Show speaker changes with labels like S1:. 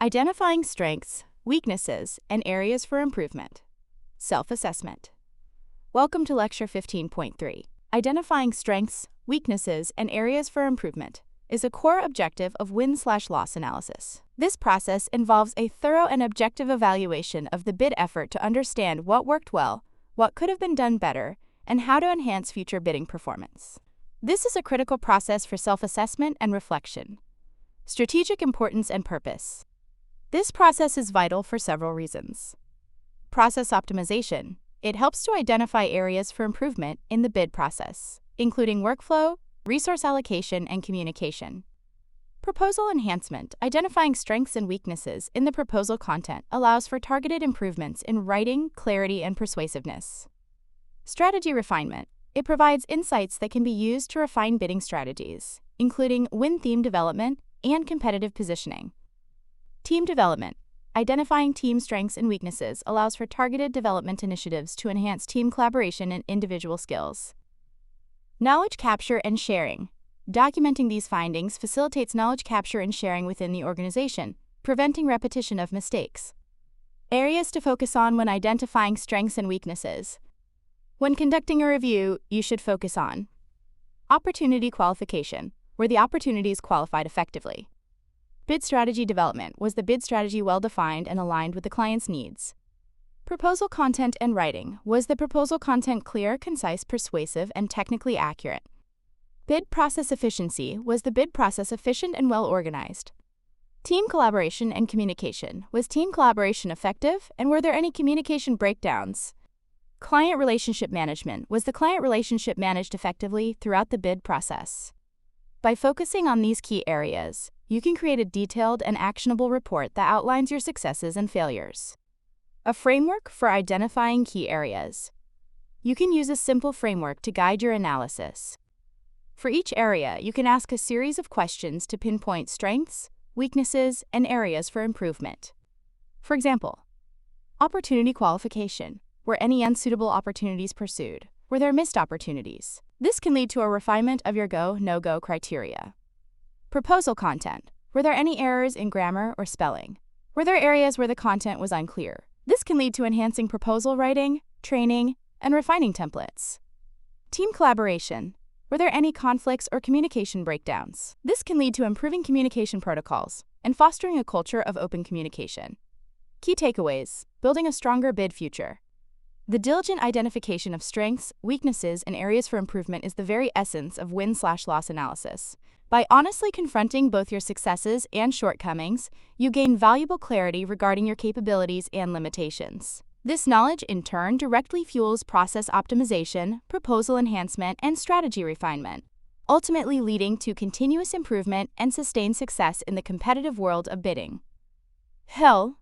S1: Identifying strengths, weaknesses, and areas for improvement. Self-assessment. Welcome to Lecture 15.3. Identifying strengths, weaknesses, and areas for improvement is a core objective of win/loss analysis. This process involves a thorough and objective evaluation of the bid effort to understand what worked well, what could have been done better, and how to enhance future bidding performance. This is a critical process for self-assessment and reflection. Strategic importance and purpose. This process is vital for several reasons. Process optimization. It helps to identify areas for improvement in the bid process, including workflow, resource allocation, and communication. Proposal enhancement. Identifying strengths and weaknesses in the proposal content allows for targeted improvements in writing, clarity, and persuasiveness. Strategy refinement. It provides insights that can be used to refine bidding strategies, including win-theme development and competitive positioning. Team development. Identifying team strengths and weaknesses allows for targeted development initiatives to enhance team collaboration and individual skills. Knowledge capture and sharing. Documenting these findings facilitates knowledge capture and sharing within the organization, preventing repetition of mistakes. Areas to focus on when identifying strengths and weaknesses. When conducting a review, you should focus on opportunity qualification, where the opportunity is qualified effectively. Bid strategy development. Was the bid strategy well-defined and aligned with the client's needs? Proposal content and writing. Was the proposal content clear, concise, persuasive, and technically accurate? Bid process efficiency. Was the bid process efficient and well-organized? Team collaboration and communication. Was team collaboration effective, and were there any communication breakdowns? Client relationship management. Was the client relationship managed effectively throughout the bid process? By focusing on these key areas, you can create a detailed and actionable report that outlines your successes and failures. A framework for identifying key areas. You can use a simple framework to guide your analysis. For each area, you can ask a series of questions to pinpoint strengths, weaknesses, and areas for improvement. For example, opportunity qualification. Were any unsuitable opportunities pursued? Were there missed opportunities? This can lead to a refinement of your go, no-go criteria. Proposal content. Were there any errors in grammar or spelling? Were there areas where the content was unclear? This can lead to enhancing proposal writing, training, and refining templates. Team collaboration. Were there any conflicts or communication breakdowns? This can lead to improving communication protocols and fostering a culture of open communication. Key takeaways. Building a stronger bid future. The diligent identification of strengths, weaknesses, and areas for improvement is the very essence of win/loss analysis. By honestly confronting both your successes and shortcomings, you gain valuable clarity regarding your capabilities and limitations. This knowledge, in turn, directly fuels process optimization, proposal enhancement, and strategy refinement, ultimately leading to continuous improvement and sustained success in the competitive world of bidding. Hill,